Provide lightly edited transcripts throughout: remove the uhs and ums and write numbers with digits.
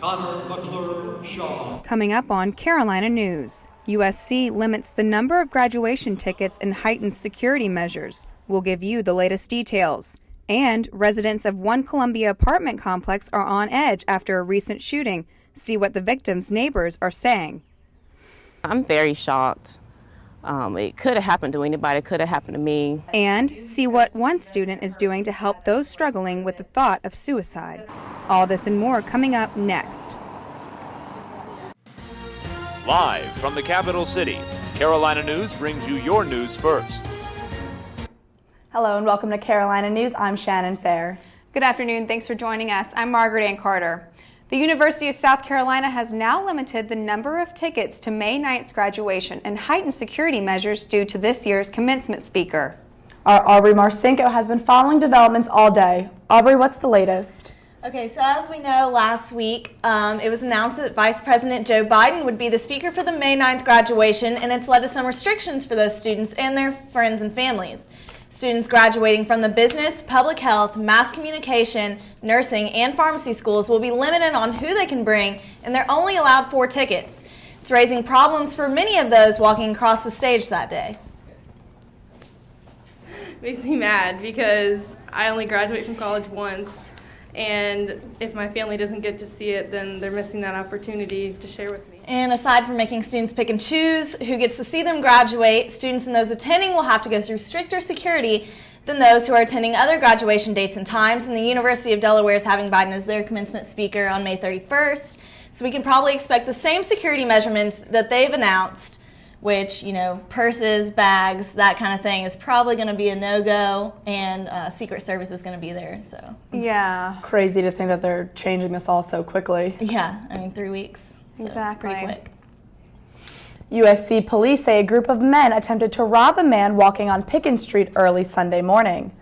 Connor McClure Shaw. Coming up on Carolina News, USC limits the number of graduation tickets and heightens security measures. We'll give you the latest details. And residents of one Columbia apartment complex are on edge after a recent shooting. See what the victims' neighbors are saying. I'm very shocked. It could have happened to anybody. It could have happened to me. And see what one student is doing to help those struggling with the thought of suicide. All this and more coming up next. Live from the capital city, Carolina News brings you your news first. Hello and welcome to Carolina News. I'm Shannon Fair. Good afternoon. Thanks for joining us. I'm Margaret Ann Carter. The University of South Carolina has now limited the number of tickets to May 9th's graduation and heightened security measures due to this year's commencement speaker. Our Aubrey Marcinko has been following developments all day. Aubrey, what's the latest? Okay, so as we know, last week it was announced that Vice President Joe Biden would be the speaker for the May 9th graduation, and it's led to some restrictions for those students and their friends and families. Students graduating from the business, public health, mass communication, nursing, and pharmacy schools will be limited on who they can bring, and they're only allowed 4 tickets. It's raising problems for many of those walking across the stage that day. Makes me mad because I only graduate from college once, and if my family doesn't get to see it, then they're missing that opportunity to share with me. And aside from making students pick and choose who gets to see them graduate, students and those attending will have to go through stricter security than those who are attending other graduation dates and times. And the University of Delaware is having Biden as their commencement speaker on May 31st. So we can probably expect the same security measurements that they've announced, which, you know, purses, bags, that kind of thing is probably going to be a no-go, and Secret Service is going to be there. So Yeah. Crazy to think that they're changing this all so quickly. yeah, I mean 3 weeks. So Exactly. It's pretty quick. USC police say a group of men attempted to rob a man walking on Pickens Street early Sunday morning.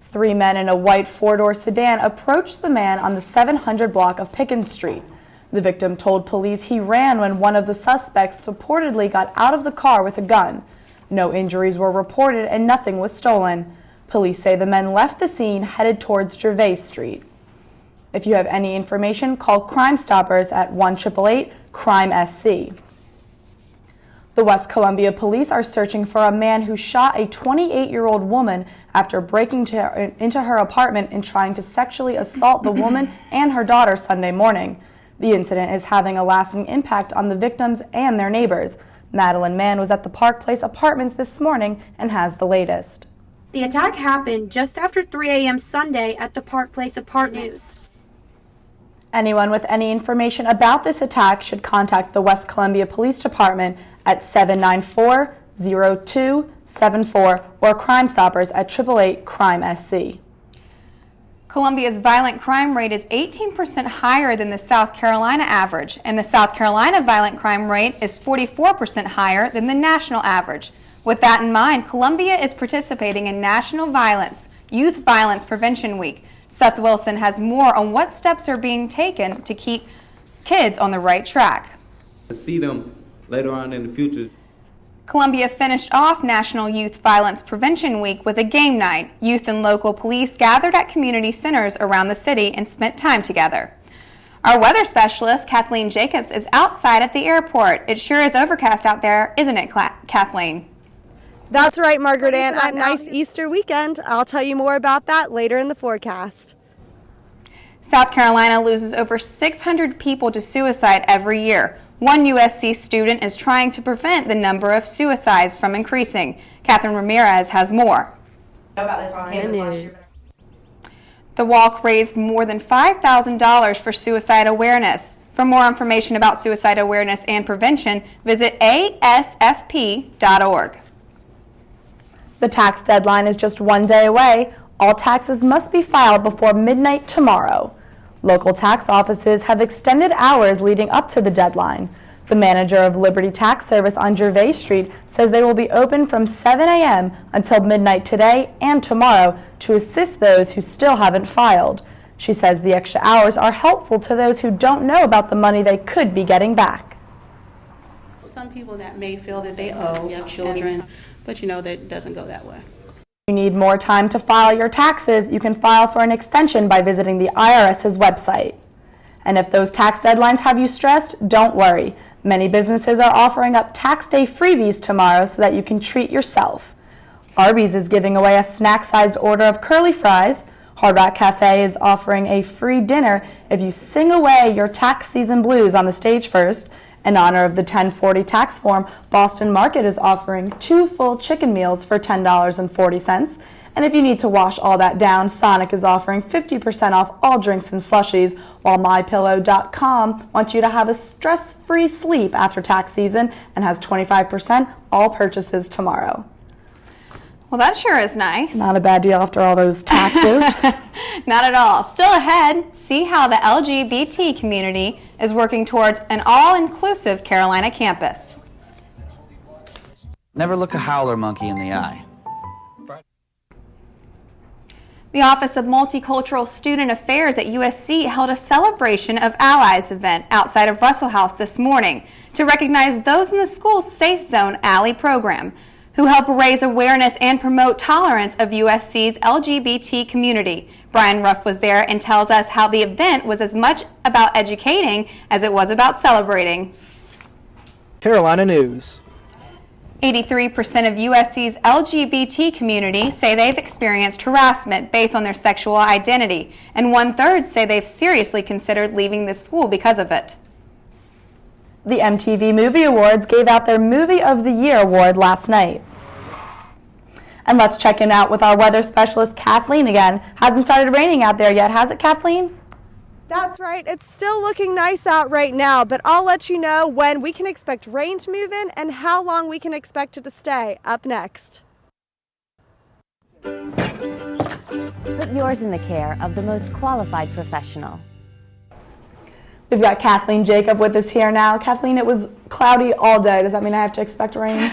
3 men in a white 4-door sedan approached the man on the 700 block of Pickens Street. The victim told police he ran when one of the suspects reportedly got out of the car with a gun. No injuries were reported and nothing was stolen. Police say the men left the scene headed towards Gervais Street. If you have any information, call Crime Stoppers at 1-888-CRIME-SC. The West Columbia police are searching for a man who shot a 28-year-old woman after breaking into her apartment and trying to sexually assault the woman and her daughter Sunday morning. The incident is having a lasting impact on the victims and their neighbors. Madeline Mann was at the Park Place Apartments this morning and has the latest. The attack happened just after 3 a.m. Sunday at the Park Place Apartments. Anyone with any information about this attack should contact the West Columbia Police Department at 794-0274 or Crime Stoppers at 888-CRIME-SC. Columbia's violent crime rate is 18% higher than the South Carolina average, and the South Carolina violent crime rate is 44% higher than the national average. With that in mind, Columbia is participating in National Youth Violence Prevention Week. Seth Wilson has more on what steps are being taken to keep kids on the right track. To see them later on in the future. Columbia finished off National Youth Violence Prevention Week with a game night. Youth and local police gathered at community centers around the city and spent time together. Our weather specialist, Kathleen Jacobs, is outside at the airport. It sure is overcast out there, isn't it, Kathleen? That's right, Margaret Ann. A nice Easter weekend. I'll tell you more about that later in the forecast. South Carolina loses over 600 people to suicide every year. One USC student is trying to prevent the number of suicides from increasing. Catherine Ramirez has more. News. The walk raised more than $5,000 for suicide awareness. For more information about suicide awareness and prevention, visit asfp.org. The tax deadline is just 1 day away. All taxes must be filed before midnight tomorrow. Local tax offices have extended hours leading up to the deadline. The manager of Liberty Tax Service on Gervais Street says they will be open from 7 a.m. until midnight today and tomorrow to assist those who still haven't filed. She says the extra hours are helpful to those who don't know about the money they could be getting back. Some people that may feel that they owe children, but you know that doesn't go that way. If you need more time to file your taxes, you can file for an extension by visiting the IRS's website. And if those tax deadlines have you stressed, don't worry. Many businesses are offering up tax day freebies tomorrow so that you can treat yourself. Arby's is giving away a snack-sized order of curly fries. Hard Rock Cafe is offering a free dinner if you sing away your tax season blues on the stage first. In honor of the 1040 tax form, Boston Market is offering 2 full chicken meals for $10.40. And if you need to wash all that down, Sonic is offering 50% off all drinks and slushies, while MyPillow.com wants you to have a stress-free sleep after tax season and has 25% all purchases tomorrow. Well, that sure is nice. Not a bad deal after all those taxes. Not at all. Still ahead, see how the LGBT community is working towards an all-inclusive Carolina campus. Never look a howler monkey in the eye. The Office of Multicultural Student Affairs at USC held a Celebration of Allies event outside of Russell House this morning to recognize those in the school's Safe Zone Ally program who help raise awareness and promote tolerance of USC's LGBT community. Brian Ruff was there and tells us how the event was as much about educating as it was about celebrating. Carolina News. 83% of USC's LGBT community say they've experienced harassment based on their sexual identity, and 1/3 say they've seriously considered leaving the school because of it. The MTV Movie Awards gave out their Movie of the Year award last night. And let's check in out with our weather specialist, Kathleen, again. Hasn't started raining out there yet, has it, Kathleen? That's right. It's still looking nice out right now, but I'll let you know when we can expect rain to move in and how long we can expect it to stay up next. Put yours in the care of the most qualified professional. We've got Kathleen Jacob with us here now. Kathleen, it was cloudy all day. Does that mean I have to expect rain?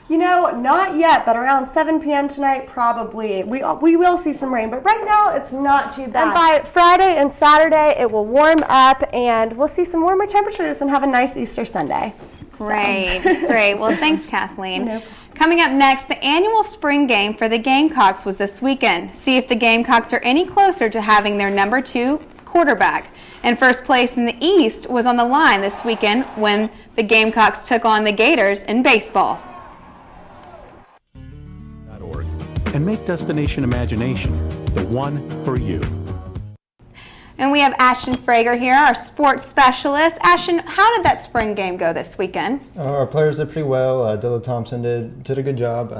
You know, not yet, but around 7 p.m. tonight, probably. We will see some rain, but right now it's not too bad. And by Friday and Saturday, it will warm up, and we'll see some warmer temperatures and have a nice Easter Sunday. Great, great. Well, thanks, Kathleen. Coming up next, the annual spring game for the Gamecocks was this weekend. See if the Gamecocks are any closer to having their number 2 quarterback. And first place in the East was on the line this weekend when the Gamecocks took on the Gators in baseball. And make Destination Imagination the one for you. And we have Ashton Frager here, our sports specialist. Ashton, how did that spring game go this weekend? Our players did pretty well. Dilla Thompson did a good job.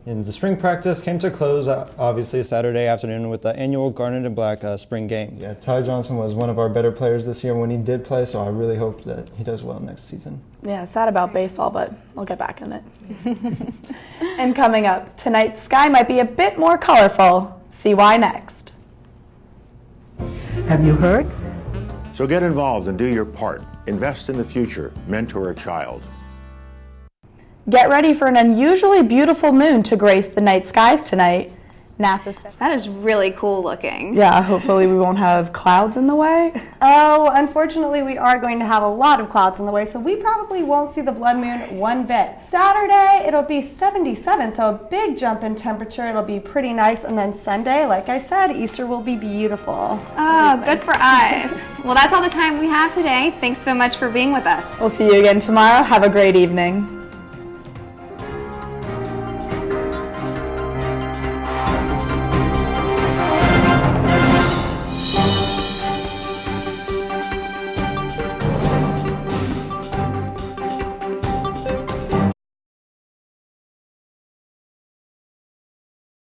And the spring practice came to a close, obviously, Saturday afternoon with the annual Garnet and Black spring game. Yeah, Ty Johnson was one of our better players this year when he did play, so I really hope that he does well next season. Yeah, sad about baseball, but we'll get back in it. And coming up, tonight's sky might be a bit more colorful. See why next. Have you heard? So get involved and do your part. Invest in the future. Mentor a child. Get ready for an unusually beautiful moon to grace the night skies tonight. NASA says that is really cool looking. Yeah, hopefully we won't have clouds in the way. Oh, unfortunately we are going to have a lot of clouds in the way, so we probably won't see the blood moon one bit. Saturday, it'll be 77, so a big jump in temperature. It'll be pretty nice, and then Sunday, like I said, Easter will be beautiful. Oh, good for us. Well, that's all the time we have today. Thanks so much for being with us. We'll see you again tomorrow. Have a great evening.